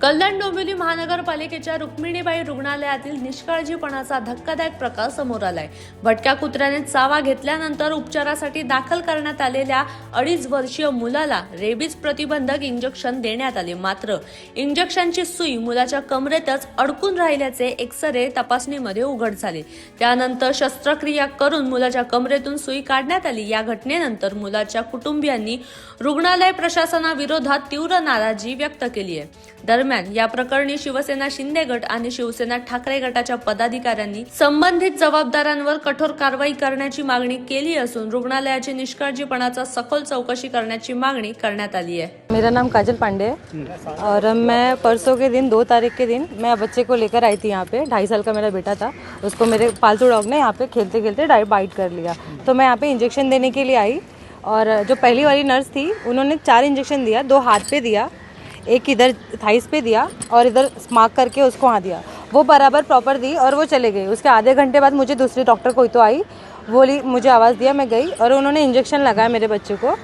कल्याण डोंबिवली महानगरपालिकेच्या रुक्मिणीबाई रुग्णालयातील निष्काळजीपणाचा धक्कादायक प्रकार समोर आलाय। भटक्या कुत्र्याने चावा घेतल्यानंतर उपचारासाठी दाखल करण्यात आलेल्या 2.5 वर्षीय मुलाला रेबीज प्रतिबंधक इंजेक्शन देण्यात आले। मात्र इंजेक्शनची सुई मुलाच्या कमरेतच अडकून राहिल्याचे एक्स-रे तपासणीमध्ये उघड झाले। त्यानंतर शस्त्रक्रिया करून मुलाच्या कमरेतून सुई काढण्यात आली। या घटनेनंतर मुलाच्या कुटुंबियांनी रुग्णालय प्रशासनाविरोधात तीव्र नाराजी व्यक्त केली आहे। दरम्यान या प्रकरणी शिवसेना शिंदे गट आणि शिवसेना ठाकरे गटाच्या पदाधिकाऱ्यांनी संबंधित जबाबदारांवर कठोर कारवाई करण्याची मागणी केली असून रुग्णालयाची निष्काळजीपणाचा सखोल चौकशी करण्याची मागणी करण्यात आली है। मेरा नाम काजल पांडे है और मैं परसों के दिन 2 तारीख के दिन मैं बच्चे को लेकर आई थी। यहाँ पे 2.5 साल का मेरा बेटा था, उसको मेरे पालतू डॉग ने यहाँ पे खेलते खेलते बाइट कर लिया। तो मैं यहाँ पे इंजेक्शन देने के लिए आई और जो पहली वाली नर्स थी उन्होंने 4 इंजेक्शन दिया, 2 हाथ पे दिया, एक इधर थाइस पे दिया और इधर मार्क करके उसको वहाँ दिया। वो बराबर प्रॉपर दी और वो चले गए। उसके आधे घंटे बाद मुझे दूसरी डॉक्टर कोई तो आई, बोली, मुझे आवाज़ दिया, मैं गई और उन्होंने इंजेक्शन लगाया मेरे बच्चे को।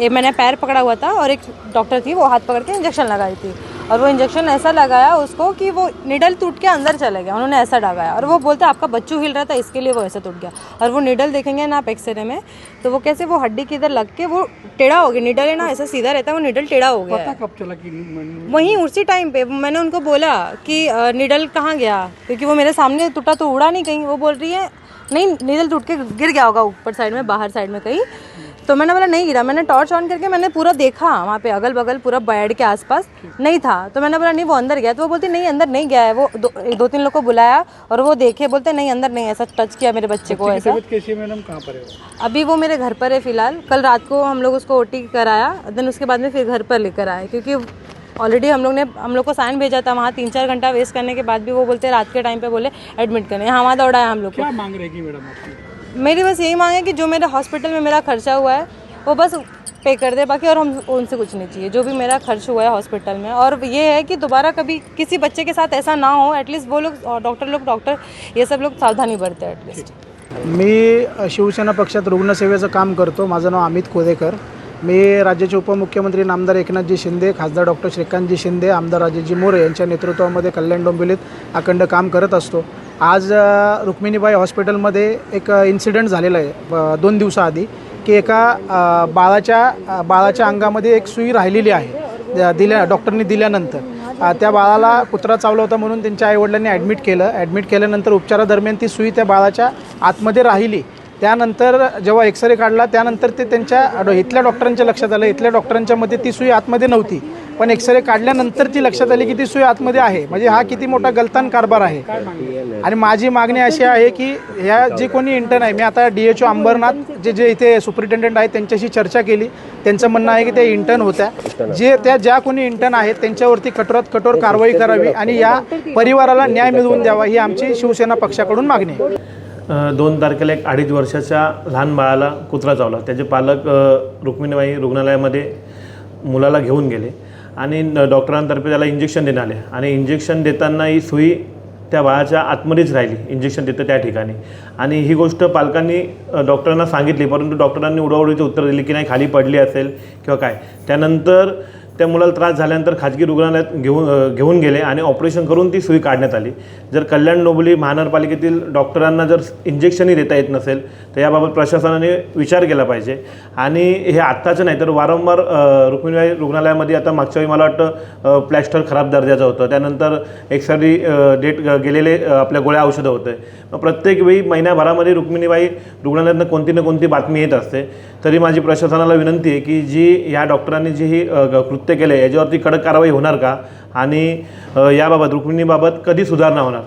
मैंने पैर पकड़ा हुआ था और एक डॉक्टर थी वो हाथ पकड़ के इंजेक्शन लगाई थी और वो इंजेक्शन ऐसा लगाया उसको कि वो निडल टूट के अंदर चले गया। उन्होंने ऐसा लगाया और वो बोलते आपका बच्चू हिल रहा था इसके लिए वो ऐसा टूट गया। और वो निडल देखेंगे ना आप एक्सरे में तो वो कैसे वो हड्डी की इधर लग के वो टेढ़ा हो गया। निडल है ना ऐसा सीधा रहता है, वो निडल टेढ़ा हो गया। पता कब चला कि वहीं उसी टाइम पे मैंने उनको बोला कि निडल कहाँ गया, क्योंकि वो मेरे सामने टूटा तो उड़ा नहीं कहीं। वो बोल रही है नहीं निडल टूट के गिर गया होगा ऊपर साइड में, बाहर साइड में कहीं। तो मैंने बोला नहीं गिरा। मैंने टॉर्च ऑन करके मैंने पूरा देखा, वहाँ पे अगल बगल पूरा बेड के आसपास नहीं था। तो मैंने बोला नहीं वो अंदर गया। तो वो बोलती नहीं अंदर नहीं गया है। वो 2-3 लोग को बुलाया और वो देखे, बोलते नहीं अंदर नहीं, ऐसा टच किया मेरे बच्चे को ऐसा। कैसी मैडम कहाँ पर है? अभी वो मेरे घर पर है फिलहाल। कल रात को हम लोग उसको ओटी कराया, देन उसके बाद में फिर घर पर लेकर आए, क्योंकि ऑलरेडी हम लोग को साइन भेजा था। वहाँ 3-4 घंटा वेस्ट करने के बाद भी वो बोलते रात के टाइम पे बोले एडमिट करने। यहाँ वहाँ दौड़ाया हम लोग को। क्या मांग रहेगी मैडम आपकी? मेरी बस यही मांग है कि जो मेरे हॉस्पिटल में मेरा खर्चा हुआ है वो बस पे कर दे, बाकी और हम उनसे कुछ नहीं चाहिए। जो भी मेरा खर्च हुआ है हॉस्पिटल में, और ये है कि दोबारा कभी किसी बच्चे के साथ ऐसा ना हो। एटलीस्ट वो लोग डॉक्टर ये सब लोग सावधानी बरते एटलीस्ट। मी शिवसेना पक्षात रुग्णसेवेचं काम करतो। माझं नाव अमित कोदेकर। मी राज्याचे उपमुख्यमंत्री नामदार एकनाथजी शिंदे, खासदार डॉक्टर श्रीकांतजी शिंदे, आमदार राजेशजी मोरे यांच्या नेतृत्वामध्ये कल्याण डोंबिवलीत अखंड काम करत असतो। आज रुक्मिणीबाई हॉस्पिटलमध्ये एक इन्सिडेंट झालेला आहे 2 दिवसाआधी की एका बाळाच्या अंगामध्ये एक सुई राहिलेली आहे। डॉक्टरनी दिल्यानंतर त्या बाळाला कुत्रा चावला होता म्हणून त्यांच्या आईवडिलांनी ॲडमिट केल्यानंतर उपचारादरम्यान ती सुई त्या बाळाच्या आतमध्ये राहिली। त्यानंतर जेव्हा एक्सरे काढला त्यानंतर ते त्यांच्या इथल्या डॉक्टरांच्या लक्षात आलं, इथल्या डॉक्टरांच्या मते ती सुई आतमध्ये नव्हती, पण एक्सरे काढल्यानंतर ती लक्षात आली की ती सुई आतमध्ये आहे। म्हणजे हा किती मोठा गलतान कारभार आहे। आणि माझी मागणी अशी आहे की ह्या जे कोणी इंटर्न आहे, मी आता DHO अंबरनाथ जे इथे सुपरिटेंडंट आहेत त्यांच्याशी चर्चा केली। त्यांचं म्हणणं आहे की ते इंटर्न होत्या, ज्या कोणी इंटर्न आहेत त्यांच्यावरती कठोरात कठोर कारवाई करावी आणि या परिवाराला न्याय मिळवून द्यावा ही आमची शिवसेना पक्षाकडून मागणी आहे। 2 तारखेला एक 2.5 वर्षाच्या लहान बाळाला कुत्रा चावला। त्याचे पालक रुक्मिणीबाई रुग्णालयामध्ये मुलाला घेऊन गेले आणि डॉक्टरांतर्फे त्याला इंजेक्शन देण्यात आले आणि इंजेक्शन देताना ही सुई त्या बाळाच्या आतमध्येच राहिली इंजेक्शन देतं त्या ठिकाणी। आणि ही गोष्ट पालकांनी डॉक्टरांना सांगितली, परंतु डॉक्टरांनी उडवाउडीचे उत्तर दिले की नाही खाली पडली असेल किंवा काय। त्यानंतर त्या मुलाला त्रास झाल्यानंतर खाजगी रुग्णालयात घेऊन गेले आणि ऑपरेशन करून ती सुई काढण्यात आली। जर कल्याण डोंबिवली महानगरपालिकेतील डॉक्टरांना जर इंजेक्शनही देता येत नसेल तर याबाबत प्रशासनाने विचार केला पाहिजे। आणि हे आत्ताचं नाही तर वारंवार रुक्मिणीबाई रुग्णालयामध्ये आता मागच्या वेळी मला वाटतं प्लॅस्टर खराब दर्जाचं होतं, त्यानंतर एक्सपायरी डेट गेलेले आपल्या गोळ्या औषधं होते। मग प्रत्येक वेळी महिन्याभरामध्ये रुक्मिणीबाई रुग्णालयातनं कोणती ना कोणती बातमी येत असते। तरी माझी प्रशासनाला विनंती आहे की जी या डॉक्टरांनी जी ही कृत्य केले याच्यावरती कडक कारवाई होणार का आणि याबाबत रुक्मिणीबाबत कधी सुधारणा होणार।